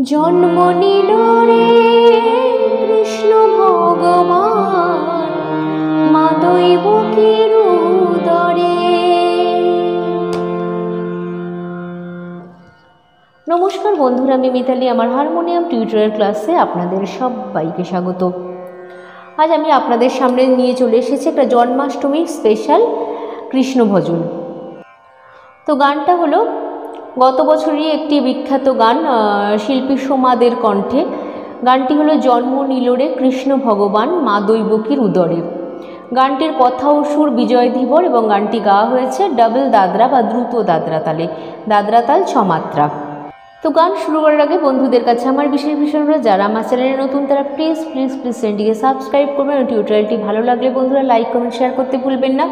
জন্ম নিল রে কৃষ্ণ ভগবান মা দৈবকীর উদরে। নমস্কার বন্ধুরা, আমি মিতালি। আমার হারমোনিয়াম টিউটোরিয়াল ক্লাসে আপনাদের সবাইকে স্বাগত। আজ আমি আপনাদের সামনে নিয়ে চলে এসেছি একটা জন্মাষ্টমীর স্পেশাল কৃষ্ণ ভজন। তো গানটা হলো গত বছরই একটি বিখ্যাত গান শিল্পী সোমাদের কণ্ঠে। গানটি হলো জন্ম নিল রে কৃষ্ণ ভগবান মা দৈবকীর উদরে। গানটির কথা ও সুর বিজয় ধীবর এবং গানটি গাওয়া হয়েছে ডাবল দাদরা বা দ্রুত দাদরা তালে, দাদরা তাল 6 মাত্রা। তো গান শুরু করার আগে বন্ধুদের কাছে আমার বিশেষ অনুরোধ, যারা আমার চ্যানেলে নতুন তারা প্লিজ চ্যানেলটিকে সাবস্ক্রাইব করবেন। টিউটোরিয়ালটি ভালো লাগলে বন্ধুরা লাইক কমেন্ট শেয়ার করতে ভুলবেন না।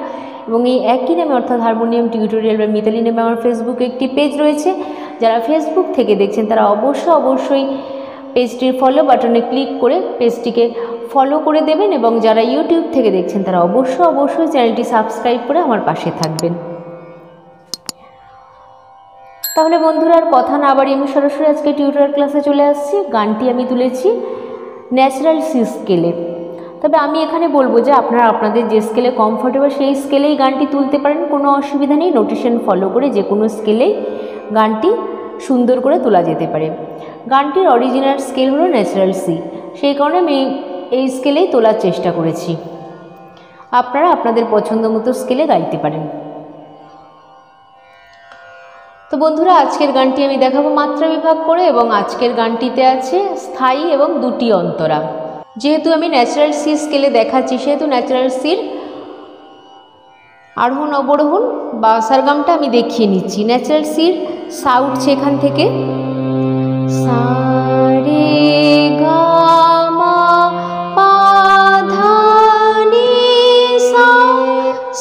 এবং এই একই নামে অর্থাৎ হারমোনিয়াম টিউটোরিয়াল বা মিতালি নামে আমার ফেসবুকে একটি পেজ রয়েছে। যারা ফেসবুক থেকে দেখছেন তারা অবশ্যই পেজটির ফলো বাটনে ক্লিক করে পেজটিকে ফলো করে দেবেন। এবং যারা ইউটিউব থেকে দেখছেন তারা অবশ্যই চ্যানেলটি সাবস্ক্রাইব করে আমার পাশে থাকবেন। তাহলে বন্ধুরা আর কথা না বাড়িয়ে আমি সরাসরি আজকে টিউটোরিয়াল ক্লাসে চলে আসছি। গানটি আমি তুলেছি ন্যাচারাল সি স্কেলে। তবে আমি এখানে বলবো যে আপনারা আপনাদের যে স্কেলে কমফোর্টেবল সেই স্কেলেই গানটি তুলতে পারেন, কোনো অসুবিধা নেই। নোটেশন ফলো করে যে কোনো স্কেলেই গানটি সুন্দর করে তোলা যেতে পারে। গানটির অরিজিনাল স্কেল হলো ন্যাচারাল সি, সেই কারণে আমি এই স্কেলেই তোলার চেষ্টা করেছি। আপনারা আপনাদের পছন্দ মতো স্কেলে গাইতে পারেন। তো বন্ধুরা আজকের গানটি আমি দেখাবো মাত্রা বিভাগ করে, এবং আজকের গানটিতে আছে স্থায়ী এবং 2টি অন্তরা। যেহেতু আমি ন্যাচারাল সি স্কেলে দেখাচ্ছি সেহেতু ন্যাচারাল সির আরোহণ অবরোহণ বা সারগামটা আমি দেখিয়ে নিচ্ছি। ন্যাচারাল সির সা উঠছে এখান থেকে, সা রে গা মা পা ধা নি সা,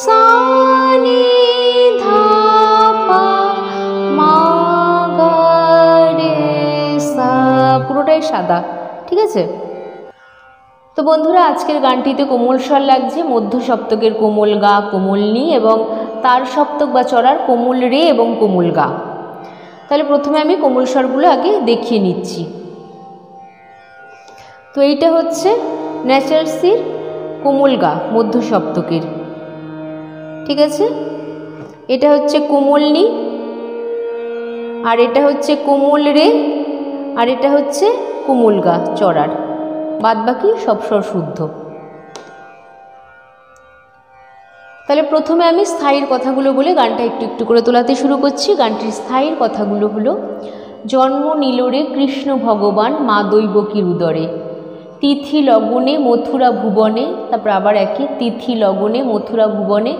সা নি ধা পা মা গা রে সা, পুরোটাই সাদা, ঠিক আছে। তো বন্ধুরা আজকের গানটিতে কোমল স্বর লাগছে, মধ্য সপ্তকের কোমল গা, কোমল নি এবং তার সপ্তক বা চড়ার কোমল রে এবং কোমল গা। তাহলে প্রথমে আমি কোমল স্বরগুলো আগে দেখিয়ে নিচ্ছি। তো এইটা হচ্ছে ন্যাচারাল সির কোমল গা মধ্য সপ্তকের, ঠিক আছে। এটা হচ্ছে কোমল নি, আর এটা হচ্ছে কোমল রে, আর এটা হচ্ছে কোমল গা চড়ার, বাদ বাকি সব স্বর শুদ্ধ। তাহলে প্রথমে আমি স্থায়ীর কথাগুলো বলে গানটা একটু করে তোলাতে শুরু করছি। গানটির স্থায়ীর কথাগুলো হলো, জন্ম নিল রে কৃষ্ণ ভগবান মা দৈবকীর উদরে, তিথি লগনে মথুরা ভুবনে, তারপর আবার একই তিথি লগনে মথুরা ভুবনে,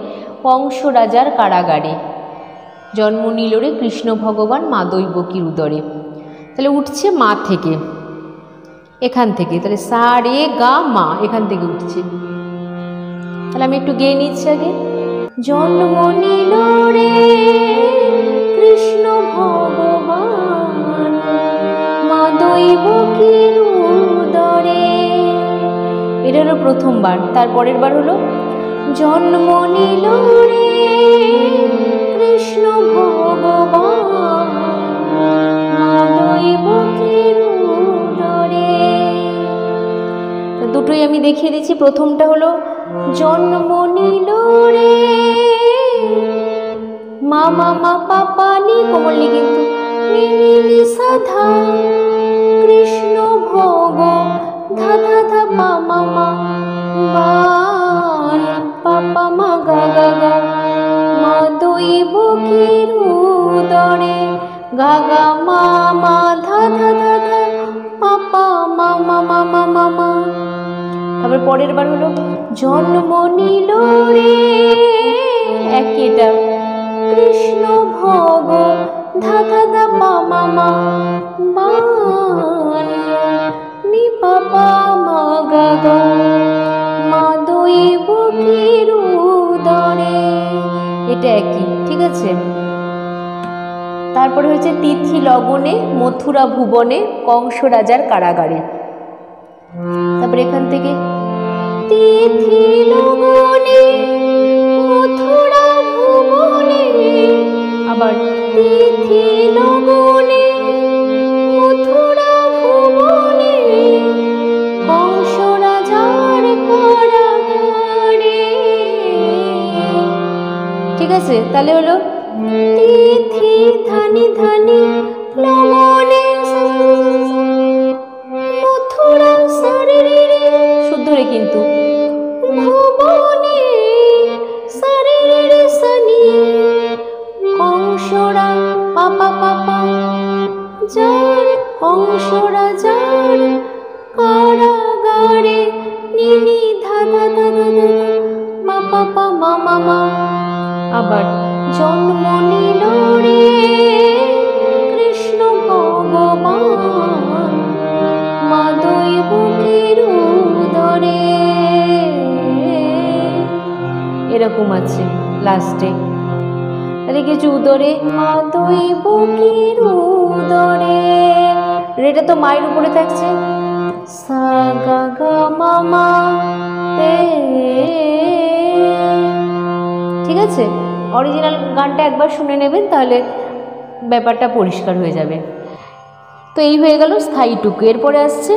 কংস রাজার কারাগারে। জন্ম নিল রে কৃষ্ণ ভগবান মা দৈবকীর উদরে। তাহলে উঠছে মা থেকে, এখান থেকে, তাহলে সা রে গা মা এখান থেকে উঠছে। তাহলে আমি একটু গেয়ে নিচ্ছি আগে। জন্ম নিল রে কৃষ্ণ ভগবান মা দৈবকীর উদরে, এটা হলো প্রথমবার। তারপরের বার হলো জন্ম নিল রে কৃষ্ণ ভগবান মা দৈবকীর উদরে। দুটোই আমি দেখিয়ে দিচ্ছি। প্রথমটা হলো জন্ম নিল রে মা মা মা পাপা নি, কোমল নি কিন্তু, নি নি নি সা ধা, কৃষ্ণ ভগ ধা ধা ধা পা মা মা বান পাপা মা গা গা গা, মা দৈবকীর উদরে গা গা মা মা ধা ধা ধা ধা পাপা মা মা মা মা মা মা। তারপর পরের বার হলো জন্ম নিল রে, একই এটা, কৃষ্ণ ভগ ধা ধা ধা পা মা মা বান নি পাপা মা গা গা, মা দৈবকীর উদরে, এটা একই, ঠিক আছে। তারপরে হচ্ছে তিথি লগনে মথুরা ভুবনে, কংস রাজার কারাগারে। তারপরে এখান থেকে তিথি লগনে মথুরা ভুবনে, আবার তিথি লগনে মথুরা তাহলে হলো তিথি ধানি ধানি লবণে মথুরা সারে রে রে, শুদ্ধ রে কিন্তু, ভুবনে সারে রে রে সানি, কংসরা পাপা পাপা যার, কংসরা যার কারাগারে নিনি ধা ধা ধা ধা ধা মা পাপা মা মা মা। আবার জন্ম নিল রে কৃষ্ণ ভগবান মা দৈবকীর উদরে, এরকম আছে লাস্টে। তাহলে কিছু উদরে মা দৈবকীর উদরে, রেটা তো মায়ের উপরে থাকছে, সা গা গা মা মা রে। ঠিক আছে, অরিজিনাল গানটা একবার শুনে নেবেন, তাহলে ব্যাপারটা পরিষ্কার হয়ে যাবে। তো এই হয়ে গেল স্থায়ীটুকু। এরপরে আসছে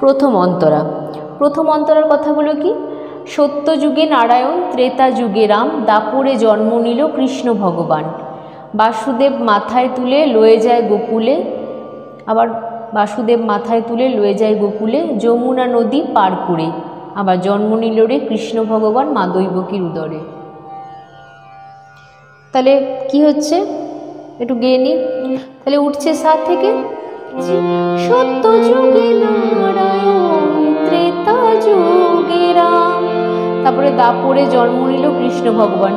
প্রথম অন্তরা। প্রথম অন্তরার কথাগুলো কি? সত্যযুগে নারায়ণ, ত্রেতা যুগে রাম, দাপরে জন্ম নিল কৃষ্ণ ভগবান, বাসুদেব মাথায় তুলে লয়ে যায় গোকুলে। আবার বাসুদেব মাথায় তুলে লয়ে যায় গোকুলে, যমুনা নদী পার করে, আবার জন্ম নিল রে কৃষ্ণ ভগবান মা দৈবকীর উদরে। তাহলে কি হচ্ছে একটু গেয়ে নি। তাহলে উঠছে সা থেকে, সত্যযুগে নারায়ণ, ত্রেতা যুগে রাম, তারপরে দাপরে জন্ম নিল কৃষ্ণ ভগবান,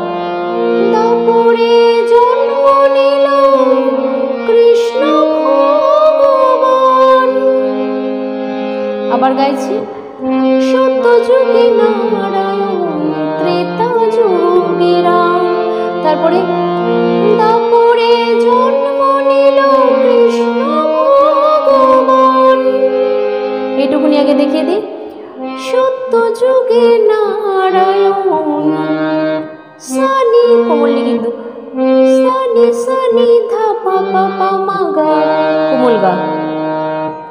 দাপরে জন্ম নিল কৃষ্ণ ভগবান। আবার গাইছি সত্যযুগে নারায়ণ, ত্রেতা যুগে রাম, তারপরে দাপরে জন্ম নিল কৃষ্ণ ভগবান। এইটুকুনি আগে দেখিয়ে দিই। সত্যযুগে নারায়ণ, সানি কোমল কিন্তু, সানি সানি ধা পা পা পা মা গা কোমল গা,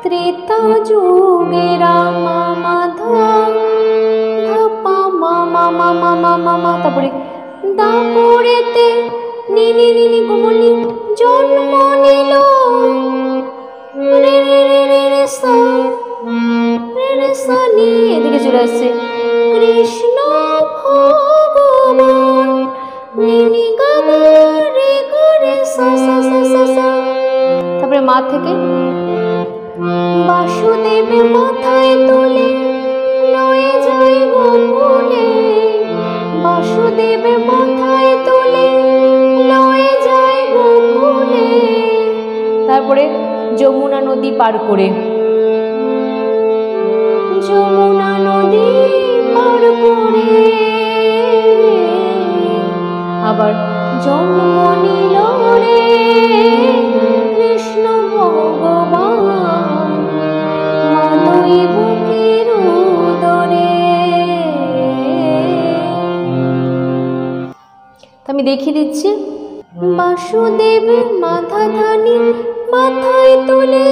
ত্রেতা যুগে রাম মা ধা ধা পা মা মা মা মা মা মা মা, তারপরে দাপরেতে নিনি নিনি কোমলি জন্ম নিল রে রে রে রে রে সা রে রে সা নি, এদিকে চলে আসছে কৃষ্ণ ভগবান নিনি গা গা রে গা রে সা সা সা সা সা। তারপরে মা থেকে বাসুদেব মাথায় তুলে লয়ে যায় গোকুলে, বাসুদেব মাথায় তুলে লয়ে যায় গোকুলে, তারপরে যমুনা নদী পার করে, যমুনা নদী পার করে, আবার জন্ম নিল রে কৃষ্ণ ভগবান মা দৈবকীর উদরে। আমি দেখিয়ে দিচ্ছি। বাসুদেব মাথা ধানি মাথায় তুলে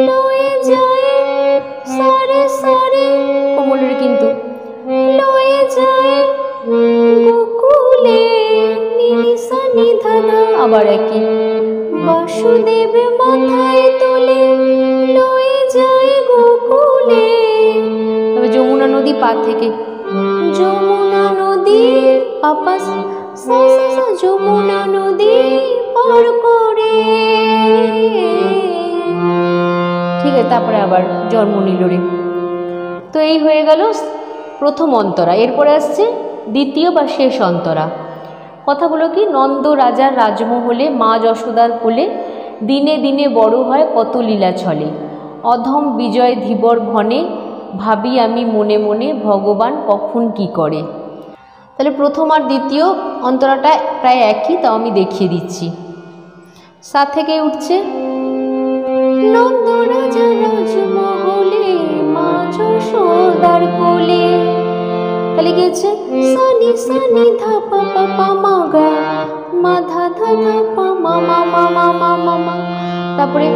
লয়ে যায় সারে সারে, কোমলের কিন্তু, লয়ে যায় গোকুলে নিনি সানি ধানা, আবার একই বাসুদেব মাথায় তুলে লয়ে যায় গোকুলে। তবে যমুনা নদী পার থেকে, যমুনা নদী পাপা সা সা সা, যমুনা নদী পার করে, ঠিক আছে। তারপরে আবার জন্ম নিল রে। তো এই হয়ে গেল প্রথম অন্তরা। এরপরে আসছে দ্বিতীয় বা শেষ অন্তরা। কথাগুলো কি? নন্দ রাজার রাজমহলে মা যশোদার কোলে, দিনে দিনে বড় হয় কত লীলা ছলে, অধম বিজয় ধীবর ঘনে, ভাবি আমি মনে মনে ভগবান কখন কি করে। তাহলে প্রথম আর দ্বিতীয় অন্তরাটা প্রায় একই, তাও আমি দেখিয়ে দিচ্ছি। সাত থেকে উঠছে নন্দ রাজা রাজমহলে মা যশোদার কোলে, তাহলে কি হচ্ছে সানি সানি ধা পা পা পা মা গা মা ধা ধা ধা পা মা মা মা মা মা মা মা, তারপরে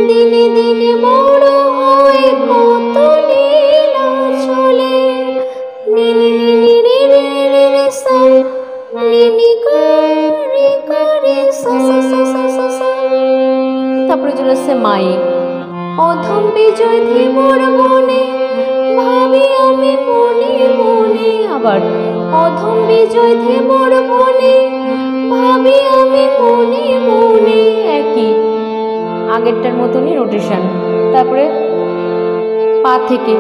দিনে দিনে বড় হয় কত লীলা চলে, নিনি নিনি রে রে রে রে সা রে নি গা রে গা রে সা সা সা সা সা সা। তারপরে চলে আসছে মায়ে। অধম বিজয় ধীবর বনে ভাবি আমি মনে মনে। আবার অধম বিজয় ধীবর বনে ভাবি আমি মনে মনে। একই আগেরটার মতনই রোটেশন। তারপরে পা থেকে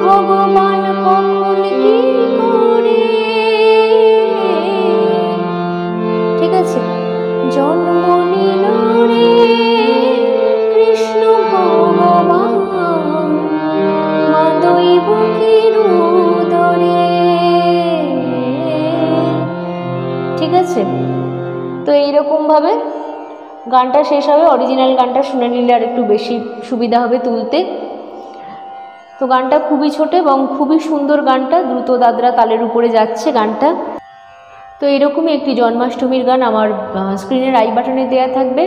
ভগবান কখন কি করে, ঠিক আছে। জন্ম নিল রে কৃষ্ণ ভগবান মা দৈবকীর উদরে, ঠিক আছে। তো এইরকমভাবে গানটা শেষ হবে। অরিজিনাল গানটা শুনে নিলে আর একটু বেশি সুবিধা হবে তুলতে। তো গানটা খুবই ছোট এবং খুবই সুন্দর। গানটা দ্রুত দাদরা তালের উপরে যাচ্ছে গানটা। তো এরকমই একটি জন্মাষ্টমীর গান আমার স্ক্রিনের আই বাটনে দেওয়া থাকবে।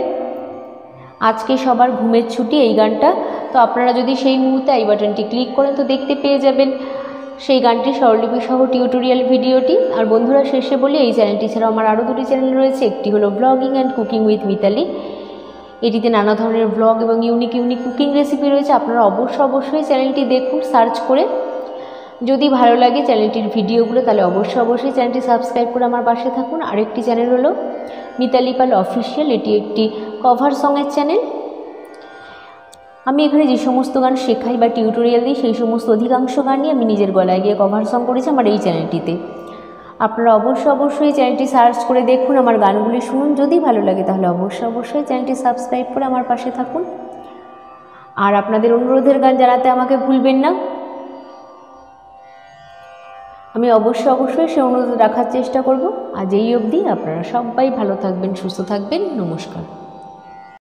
আজকে সবার ঘুমের ছুটি এই গানটা। তো আপনারা যদি সেই মুহূর্তে আই বাটনটি ক্লিক করেন তো দেখতে পেয়ে যাবেন সেই গানটি স্বরলিপি সহ টিউটোরিয়াল ভিডিওটি। আর বন্ধুরা শেষে বলি, এই চ্যানেলটি ছাড়াও আমার আরও দুটি চ্যানেল রয়েছে। একটি হলো blogging and cooking with Mitali. এটিতে নানা ধরনের ব্লগ এবং ইউনিক কুকিং রেসিপি রয়েছে। আপনারা অবশ্যই চ্যানেলটি দেখুন সার্চ করে। যদি ভালো লাগে চ্যানেলটির ভিডিওগুলো তাহলে অবশ্যই চ্যানেলটি সাবস্ক্রাইব করে আমার পাশে থাকুন। আরেকটি চ্যানেল হলো মিতালি পাল অফিসিয়াল। এটি একটি কভার সঙের চ্যানেল। আমি এখানে যে সমস্ত গান শেখাই বা টিউটোরিয়াল দিই সেই সমস্ত অধিকাংশ গানই আমি নিজের গলায় গিয়ে কভার সং করেছি আমার এই চ্যানেলটিতে। আপনারা অবশ্যই চ্যানেলটি সার্চ করে দেখুন, আমার গানগুলি শুনুন। যদি ভালো লাগে তাহলে অবশ্যই চ্যানেলটি সাবস্ক্রাইব করে আমার পাশে থাকুন। আর আপনাদের অনুরোধের গান জানাতে আমাকে ভুলবেন না। আমি অবশ্যই সে অনুরোধ রাখার চেষ্টা করব। আজ এই অবধি। আপনারা সবাই ভালো থাকবেন, সুস্থ থাকবেন। নমস্কার।